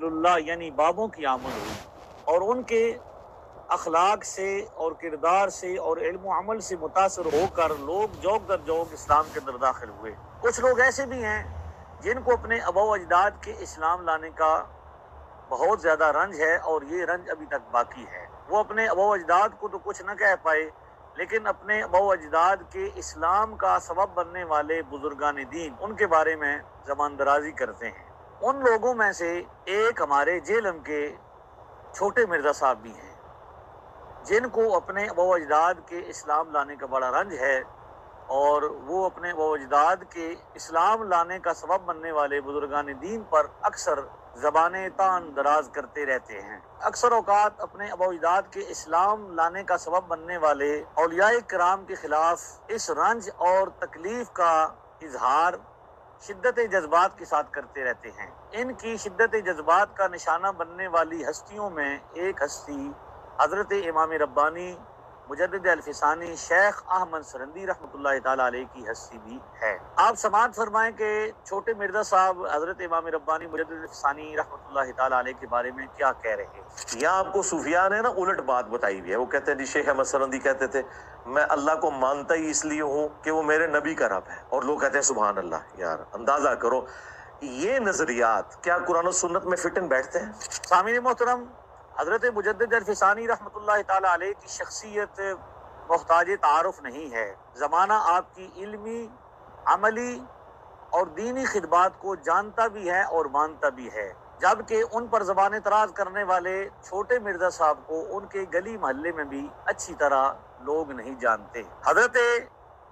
اللہ یعنی بابوں کی آمد ہوئی اور ان کے اخلاق سے اور کردار سے اور علم و عمل سے متاثر ہو کر لوگ جوک در جوک اسلام کے اندر داخل ہوئے۔ کچھ لوگ ایسے بھی ہیں جن کو اپنے ابا و اجداد کے اسلام لانے کا بہت زیادہ رنج ہے اور یہ رنج ابھی تک باقی ہے۔ وہ اپنے ابا و اجداد کو تو کچھ نہ کہہ پائے لیکن اپنے ابا و اجداد کے اسلام کا سبب بننے والے بزرگان دین ان کے بارے میں زبان درازی کرتے ہیں۔ ان لوگوں میں سے ایک ہمارے جیلم کے چھوٹے مرزا صاحب بھی ہیں جن کو اپنے ابا و اجداد کے اسلام لانے کا بڑا رنج ہے اور وہ اپنے ابا و اجداد کے اسلام لانے کا سبب بننے والے بزرگان دین پر اکثر زبانیں تان دراز کرتے رہتے ہیں۔ اکثر اوقات اپنے ابا و اجداد کے اسلام لانے کا سبب بننے والے اولیاء کرام کے خلاف اس رنج اور تکلیف کا اظہار شدت جذبات کے ساتھ کرتے رہتے ہیں۔ ان کی شدت جذبات کا نشانہ بننے والی ہستیوں میں ایک ہستی حضرت امام ربانی مجدد الفسانی شیخ احمد سرندی رحمۃ اللہ تعالیٰ علیہ کی ہستی بھی ہے۔ آپ سماعت فرمائیں کہ چھوٹے مرزا صاحب حضرت امام ربانی مجدد الفسانی رحمۃ اللہ تعالیٰ علیہ کے بارے میں کیا کہہ رہے ہیں۔ یہاں آپ کو صوفیاء نے نا الٹ بات بتائی ہوئی ہے۔ وہ کہتے ہیں جی شیخ احمد سرندی کہتے تھے میں اللہ کو مانتا ہی اس لیے ہوں کہ وہ میرے نبی کا رب ہے، اور لوگ کہتے ہیں سبحان اللہ۔ یار اندازہ کرو یہ نظریات کیا قرآن و سنت میں فٹ ان بیٹھتے ہیں؟ سامعین محترم، حضرت مجدد الفسانی رحمۃ اللہ تعالیٰ علیہ کی شخصیت محتاج تعارف نہیں ہے۔ زمانہ آپ کی علمی، عملی اور دینی خدمات کو جانتا بھی ہے اور مانتا بھی ہے، جبکہ ان پر زبان اعتراض کرنے والے چھوٹے مرزا صاحب کو ان کے گلی محلے میں بھی اچھی طرح لوگ نہیں جانتے۔ حضرت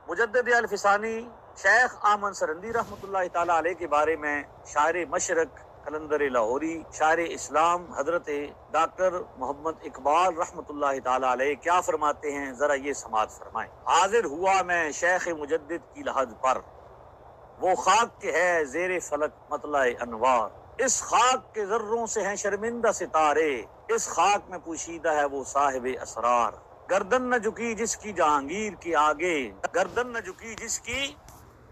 مجدد الفسانی شیخ احمد سرندی رحمۃ اللہ تعالیٰ علیہ کے بارے میں شاعر مشرق قلندر لاہوری، شاعر اسلام حضرت ڈاکٹر محمد اقبال رحمۃ اللہ تعالیٰ علیہ کیا فرماتے ہیں، ذرا یہ سماعت فرمائیں۔ حاضر ہوا میں شیخ مجدد کی لحد پر، وہ خاک کے ہے زیر فلک مطلع انوار، اس خاک کے ذروں سے ہیں شرمندہ ستارے، اس خاک میں پوشیدہ ہے وہ صاحب اسرار، گردن نہ جھکی جس کی جہانگیر کے آگے، گردن نہ جھکی جس کی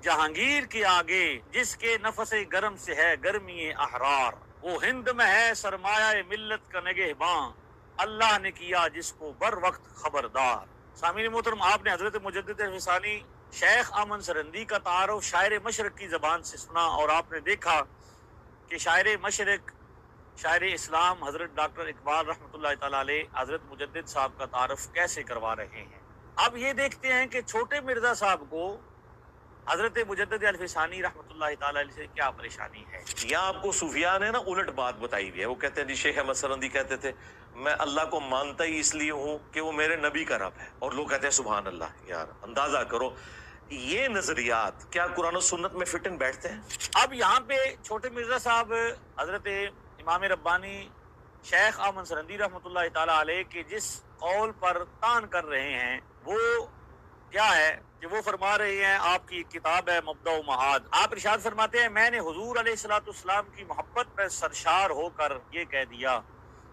جہانگیر کے آگے، جس کے نفس گرم سے ہے گرمی احرار، وہ ہند میں ہے سرمایہ ملت کا نگہباں، اللہ نے کیا جس کو بر وقت خبردار۔ سامعین محترم، آپ نے حضرت مجدد الفسانی شیخ احمد سرندی کا تعارف شاعر مشرق کی زبان سے سنا، اور آپ نے دیکھا کہ شاعر مشرق، شاعر اسلام حضرت ڈاکٹر اقبال رحمۃ اللہ تعالیٰ علیہ حضرت مجدد صاحب کا تعارف کیسے کروا رہے ہیں۔ اب یہ دیکھتے ہیں کہ چھوٹے مرزا صاحب کو حضرت مجدد الفسانی رحمۃ اللہ تعالیٰ علیہ سے کیا پریشانی ہے۔ یہاں آپ کو صوفیاء نے نا الٹ بات بتائی ہوئی ہے۔ وہ کہتے ہیں جی شیخ احمد سرندی کہتے تھے میں اللہ کو مانتا ہی اس لیے ہوں کہ وہ میرے نبی کا رب ہے، اور لوگ کہتے ہیں سبحان اللہ۔ یار اندازہ کرو یہ نظریات کیا قرآن و سنت میں فٹ ان بیٹھتے ہیں؟ اب یہاں پہ چھوٹے مرزا صاحب حضرت امام ربانی شیخ احمد سرندی رحمۃ اللہ تعالیٰ علیہ کے جس قول پر تان کر رہے ہیں وہ کیا ہے کہ وہ فرما رہے ہیں، آپ کی کتاب ہے مبدأ و معاد، آپ ارشاد فرماتے ہیں میں نے حضور علیہ الصلوۃ والسلام کی محبت پر سرشار ہو کر یہ کہہ دیا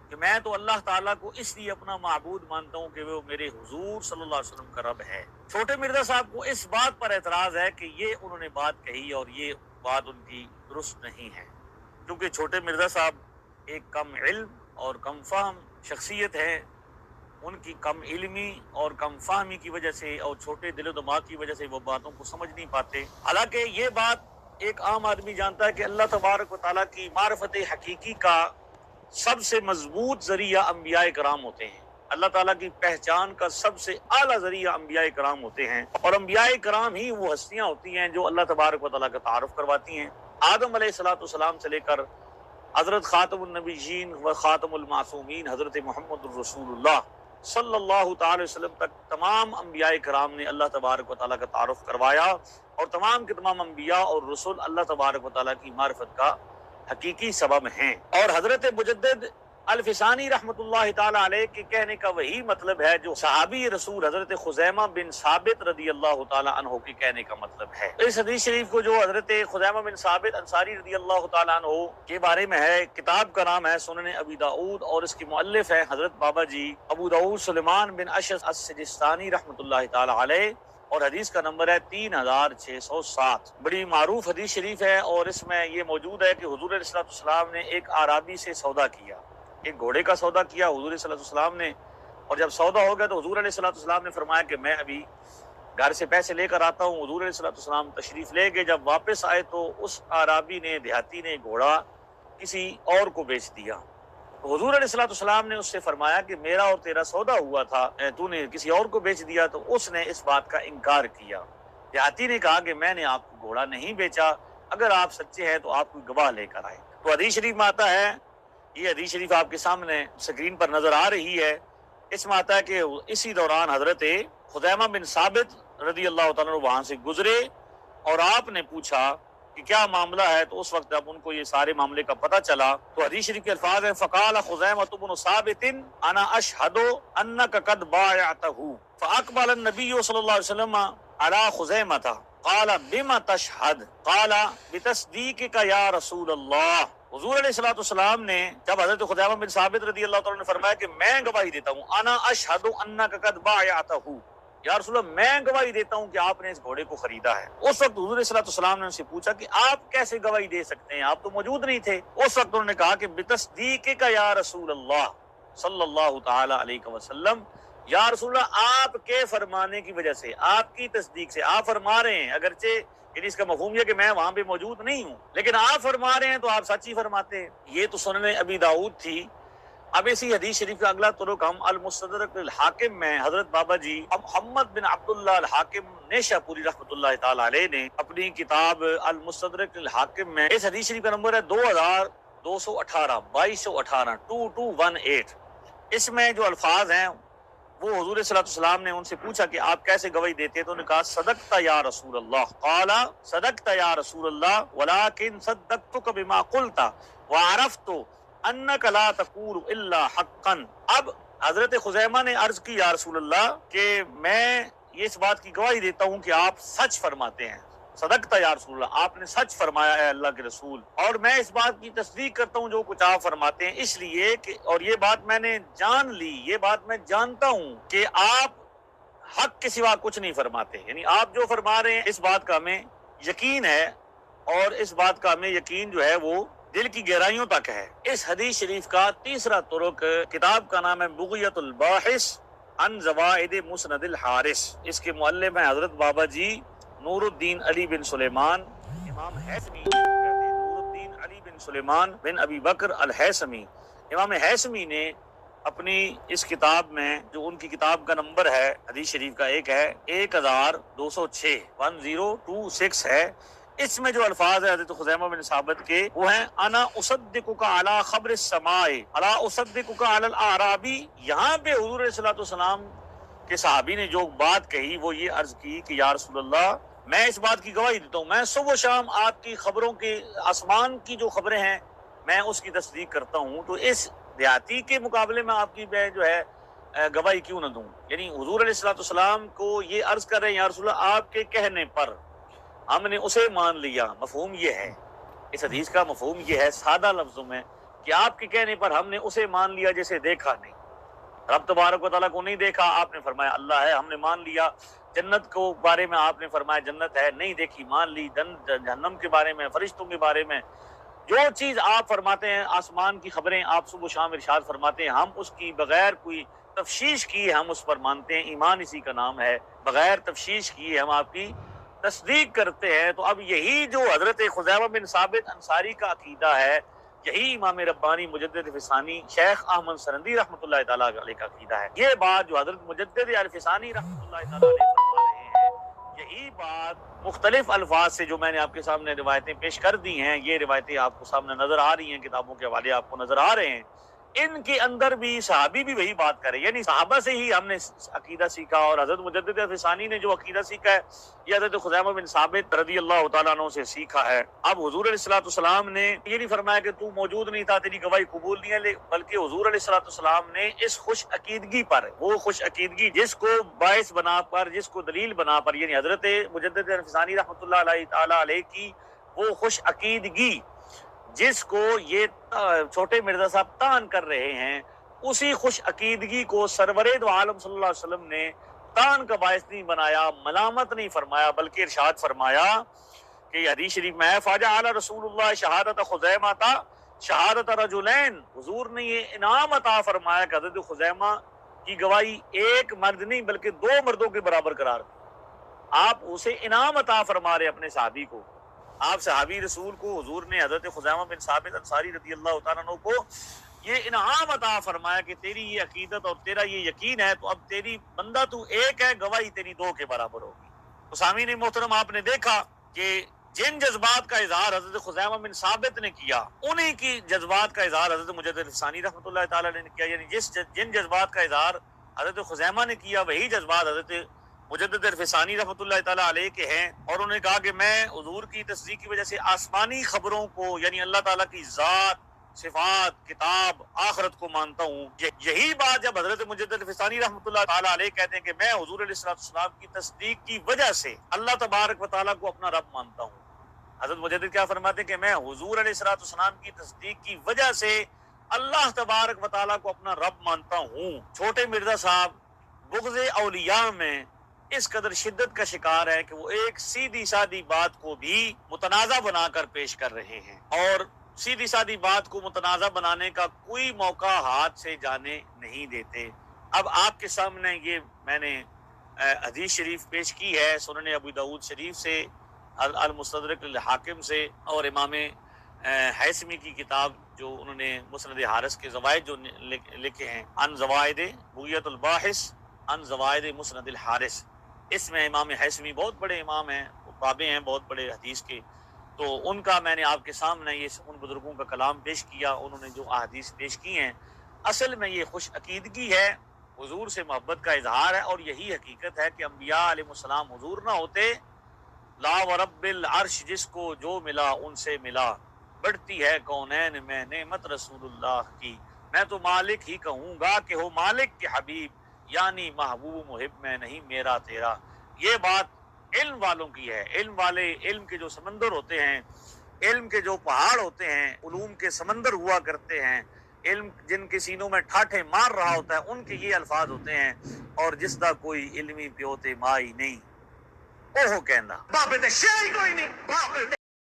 کہ میں تو اللہ تعالیٰ کو اس لیے اپنا معبود مانتا ہوں کہ وہ میرے حضور صلی اللہ علیہ وسلم کا رب ہے۔ چھوٹے مرزا صاحب کو اس بات پر اعتراض ہے کہ یہ انہوں نے بات کہی اور یہ بات ان کی درست نہیں ہے، کیونکہ چھوٹے مرزا صاحب ایک کم علم اور کم فہم شخصیت ہے۔ ان کی کم علمی اور کم فہمی کی وجہ سے اور چھوٹے دل و دماغ کی وجہ سے وہ باتوں کو سمجھ نہیں پاتے۔ حالانکہ یہ بات ایک عام آدمی جانتا ہے کہ اللہ تبارک و تعالیٰ کی معرفت حقیقی کا سب سے مضبوط ذریعہ انبیاء کرام ہوتے ہیں۔ اللہ تعالیٰ کی پہچان کا سب سے اعلیٰ ذریعہ انبیاء کرام ہوتے ہیں، اور انبیاء کرام ہی وہ ہستیاں ہوتی ہیں جو اللہ تبارک و تعالیٰ کا تعارف کرواتی ہیں۔ آدم علیہ السلام سے لے کر حضرت خاتم النبیین و خاتم المعصومین حضرت محمد الرسول اللہ صلی اللہ تعالی وسلم تک تمام انبیاء کرام نے اللہ تبارک و تعالیٰ کا تعارف کروایا، اور تمام کے تمام انبیاء اور رسول اللہ تبارک و تعالیٰ کی معرفت کا حقیقی سبب ہیں۔ اور حضرت مجدد الفسانی رحمۃ اللہ تعالیٰ علیہ کے کہنے کا وہی مطلب ہے جو صحابی رسول حضرت خزیمہ بن ثابت رضی اللہ تعالیٰ عنہ کے کہنے کا مطلب ہے۔ اس حدیث شریف کو جو حضرت خزیمہ بن ثابت انصاری رضی اللہ تعالیٰ عنہ کے بارے میں ہے، کتاب کا نام ہے سنن ابی داؤد، اور اس کی مؤلف ہے حضرت بابا جی ابو داؤد سلیمان بن اشعث السجستانی رحمۃ اللہ تعالیٰ علیہ۔ اور حدیث کا نمبر ہے 3607۔ بڑی معروف حدیث شریف ہے، اور اس میں یہ موجود ہے کہ حضور علیہ السلام نے ایک اعرابی سے سودا کیا، ایک گھوڑے کا سودا کیا حضور صلی اللہ علیہ وسلم نے، اور جب سودا ہو گیا تو حضور علیہ السلام نے فرمایا کہ میں ابھی گھر سے پیسے لے کر آتا ہوں۔ حضور علیہ السلام تشریف لے گئے، جب واپس آئے تو اس اعرابی نے، دیہاتی نے، گھوڑا کسی اور کو بیچ دیا۔ تو حضور علیہ السلام نے اس سے فرمایا کہ میرا اور تیرا سودا ہوا تھا، تو نے کسی اور کو بیچ دیا۔ تو اس نے اس بات کا انکار کیا۔ دیہاتی نے کہا کہ میں نے آپ کو گھوڑا نہیں بیچا، اگر آپ سچے ہیں تو آپ کوئی گواہ لے کر آئے۔ تو حدیث شریف میں آتا ہے، یہ حدیث شریف آپ کے سامنے اسکرین پر نظر آ رہی ہے، اس میں آتا ہے کہ اسی دوران حضرت خزیمہ بن ثابت رضی اللہ تعالیٰ عنہ وہاں سے گزرے اور آپ نے پوچھا کہ کیا معاملہ ہے، تو اس وقت جب ان کو یہ سارے معاملے کا پتہ چلا تو حدیث شریف کے الفاظ ہیں فقال خزیمہ بن ثابت انا اشہد انک قد بایعتہ فاقبل النبی صلی اللہ علیہ وسلم علی خزیمہ قال بما تشہد قال بتصدیقک یا رسول اللہ۔ حضور علیہ السلام نے جب حضرت خزیمہ بن ثابت رضی اللہ تعالیٰ نے فرمایا کہ میں گواہی دیتا ہوں، انا اشہد انک قد بایعتہ، یا رسول اللہ میں گواہی دیتا ہوں کہ آپ نے اس گھوڑے کو خریدا ہے۔ اس وقت حضور صلی اللہ علیہ وسلم نے ان سے پوچھا کہ آپ کیسے گواہی دے سکتے ہیں، آپ تو موجود نہیں تھے۔ اس وقت انہوں نے کہا کہ بتصدیقک یا رسول اللہ صلی اللہ تعالی علیہ وسلم، یا رسول اللہ آپ کے فرمانے کی وجہ سے، آپ کی تصدیق سے، آپ فرما رہے ہیں، اگرچہ یعنی اس کا مفہوم یہ کہ میں وہاں پہ موجود نہیں ہوں، لیکن آپ فرما رہے ہیں تو آپ سچ ہی فرماتے ہیں۔ یہ تو سنن ابی داؤد تھی۔ اب اسی حدیث شریف کا اگلا طرق ہم المستدرک الحاکم میں حضرت بابا جی محمد بن عبداللہ الحاکم نیشاپوری رحمۃ اللہ تعالی علیہ نے اپنی کتاب المستدرک الحاکم میں اس حدیث شریف کا نمبر ہے 2218 2218۔ اس میں جو الفاظ ہیں وہ حضور صلی اللہ علیہ وسلم نے ان سے پوچھا کہ آپ کیسے گواہی دیتے ہیں، تو انہوں نے کہا صدقت یا رسول اللہ، قال صدقت یا رسول اللہ ولکن صدقتک بما قلت وعرفت انک لا تقول الا حقا۔ اب حضرت خزیمہ نے عرض کی یا رسول اللہ کہ میں یہ اس بات کی گواہی دیتا ہوں کہ آپ سچ فرماتے ہیں، صدقت یا رسول اللہ، آپ نے سچ فرمایا ہے اللہ کے رسول، اور میں اس بات کی تصدیق کرتا ہوں جو کچھ آپ فرماتے ہیں، اس لیے کہ اور یہ بات میں نے جان لی، یہ بات میں جانتا ہوں کہ آپ حق کے سوا کچھ نہیں فرماتے، یعنی آپ جو فرما رہے ہیں اس بات کا ہمیں یقین ہے، اور اس بات کا ہمیں یقین جو ہے وہ دل کی گہرائیوں تک ہے۔ اس حدیث شریف کا تیسرا طرق، کتاب کا نام ہے بغیۃ الباحث عن زوائد مسند الحارث، اس کے مؤلف ہیں حضرت بابا جی نور الدین علی بن سلیمان امام حیثمی، نور الدین علی بن سلیمان بن ابی بکر الحیثمی۔ امام حیثمی نے اپنی اس کتاب میں، جو ان کی کتاب کا نمبر ہے حدیث شریف کا ایک ہے 1206 1026 ہے، اس میں جو الفاظ ہیں حضرت خزیمہ بن ثابت کے وہ ہیں انا اصدقک علی خبر السماء الا اصدقک علی الاعرابی۔ یہاں پہ حضور علیہ السلام کے صحابی نے جو بات کہی وہ یہ عرض کی کہ یا رسول اللہ میں اس بات کی گواہی دیتا ہوں، میں صبح و شام آپ کی خبروں کی، آسمان کی جو خبریں ہیں میں اس کی تصدیق کرتا ہوں، تو اس دیہاتی کے مقابلے میں آپ کی میں جو ہے گواہی کیوں نہ دوں۔ یعنی حضور علیہ السلام کو یہ عرض کر رہے ہیں یا رسول اللہ آپ کے کہنے پر ہم نے اسے مان لیا۔ مفہوم یہ ہے، اس حدیث کا مفہوم یہ ہے سادہ لفظوں میں کہ آپ کے کہنے پر ہم نے اسے مان لیا جسے دیکھا نہیں، رب تبارک و تعالیٰ کو نہیں دیکھا، آپ نے فرمایا اللہ ہے، ہم نے مان لیا۔ جنت کو بارے میں آپ نے فرمایا جنت ہے، نہیں دیکھی مان لی۔ جہنم کے بارے میں، فرشتوں کے بارے میں جو چیز آپ فرماتے ہیں، آسمان کی خبریں آپ صبح و شام ارشاد فرماتے ہیں، ہم اس کی بغیر کوئی تفشیش کیے ہم اس پر مانتے ہیں۔ ایمان اسی کا نام ہے، بغیر تفشیش کیے ہم آپ کی تصدیق کرتے ہیں۔ تو اب یہی جو حضرت خزیمہ بن ثابت انصاری کا عقیدہ ہے، یہی امام ربانی مجدد فسانی شیخ احمد سرندی رحمۃ اللہ تعالیٰ علیہ کا عقیدہ ہے۔ یہ بات جو حضرت مجدد الفسانی رحمۃ اللہ تعالیٰ علیہ فرما رہے ہیں، یہی بات مختلف الفاظ سے جو میں نے آپ کے سامنے روایتیں پیش کر دی ہیں، یہ روایتیں آپ کو سامنے نظر آ رہی ہیں، کتابوں کے حوالے آپ کو نظر آ رہے ہیں، ان کے اندر بھی صحابی بھی وہی بات کرے، یعنی صحابہ سے ہی ہم نے عقیدہ سیکھا، اور حضرت مجدد الفسانی نے جو عقیدہ سیکھا ہے یہ حضرت خزیمہ بن ثابت رضی اللہ تعالیٰ عنہ سے سیکھا ہے۔ اب حضور علیہ السلام نے یہ نہیں فرمایا کہ تو موجود نہیں تھا تیری گواہی قبول نہیں ہے، بلکہ حضور علیہ السلام نے اس خوش عقیدگی پر، وہ خوش عقیدگی جس کو باعث بنا پر، جس کو دلیل بنا پر، یعنی حضرت مجدد الفسانی رحمۃ اللہ تعالیٰ علیہ کی وہ خوش عقیدگی جس کو یہ چھوٹے مرزا صاحب تان کر رہے ہیں، اسی خوش عقیدگی کو سرور دو عالم صلی اللہ علیہ وسلم نے تان کا باعث نہیں بنایا، ملامت نہیں فرمایا، بلکہ ارشاد فرمایا کہ یہ حدیث شریف میں ہے فَجَعَلَ رسول اللہ شہادت خزیمہ تا شہادت رجلین، حضور نے یہ انعام عطا فرمایا کہ حضرت خزیمہ کی گواہی ایک مرد نہیں بلکہ 2 مردوں کے برابر قرار دی۔ آپ اسے انعام عطا فرما رہے اپنے صحابی کو، آپ صحابی رسول کو حضور نے حضرت خزیمہ بن ثابت انصاری رضی اللہ تعالیٰ عنہ کو یہ انعام عطا فرمایا کہ تیری یہ عقیدت اور تیرا یہ یقین ہے تو اب تیری بندہ تو ایک ہے، گواہی تیری 2 کے برابر ہوگی۔ تو سامعین محترم، آپ نے دیکھا کہ جن جذبات کا اظہار حضرت خزیمہ بن ثابت نے کیا، انہی کی جذبات کا اظہار حضرت مجدد الفسانی رحمۃ اللہ تعالیٰ نے کیا، یعنی جن جذبات کا اظہار حضرت خزیمہ نے کیا وہی جذبات حضرت مجدد الفسانی رحمۃ اللہ تعالیٰ علیہ کے ہیں۔ اور انہوں نے کہا کہ میں حضور کی تصدیق کی وجہ سے آسمانی خبروں کو، یعنی اللہ تعالیٰ کی ذات، صفات، کتاب، آخرت کو مانتا ہوں۔ یہی بات جب حضرت مجدد الفسانی رحمۃ اللہ تعالیٰ علیہ کہتے ہیں کہ میں حضور علیہ السلام کی تصدیق کی وجہ سے اللہ تبارک و تعالیٰ کو اپنا رب مانتا ہوں، حضرت مجدد کیا فرماتے ہیں کہ میں حضور علیہ السلام کی تصدیق کی وجہ سے اللہ تبارک و تعالیٰ کو اپنا رب مانتا ہوں۔ چھوٹے مرزا صاحب بغض اولیاء میں اس قدر شدت کا شکار ہے کہ وہ ایک سیدھی سادی بات کو بھی متنازع بنا کر پیش کر رہے ہیں، اور سیدھی سادی بات کو متنازع بنانے کا کوئی موقع ہاتھ سے جانے نہیں دیتے۔ اب آپ کے سامنے یہ میں نے حدیث شریف پیش کی ہے سنن ابو داؤد شریف سے، المستدرک الحاکم سے، اور امام حیثمی کی کتاب جو انہوں نے مسند حارث کے زوائد جو لکھے ہیں، ان زوائد بغیت الباحث ان زوائد مسند الحارث، اس میں امام حیثمی بہت بڑے امام ہیں، تابع ہیں بہت بڑے حدیث کے، تو ان کا میں نے آپ کے سامنے یہ ان بزرگوں کا کلام پیش کیا، انہوں نے جو احادیث پیش کی ہیں، اصل میں یہ خوش عقیدگی ہے، حضور سے محبت کا اظہار ہے، اور یہی حقیقت ہے کہ انبیاء علیہ السلام حضور نہ ہوتے، لا ورب العرش جس کو جو ملا ان سے ملا، بڑھتی ہے کونین میں نعمت رسول اللہ کی، میں تو مالک ہی کہوں گا کہ ہو مالک کے حبیب، یعنی محبوب محب میں نہیں میرا تیرا۔ یہ بات علم والوں کی ہے، علم والے، علم کے جو سمندر ہوتے ہیں، علم کے جو پہاڑ ہوتے ہیں، علوم کے سمندر ہوا کرتے ہیں، علم جن کے سینوں میں ٹھاٹھے مار رہا ہوتا ہے، ان کے یہ الفاظ ہوتے ہیں، اور جس دا کوئی علمی پیوتے مائی نہیں، اوہ کہندا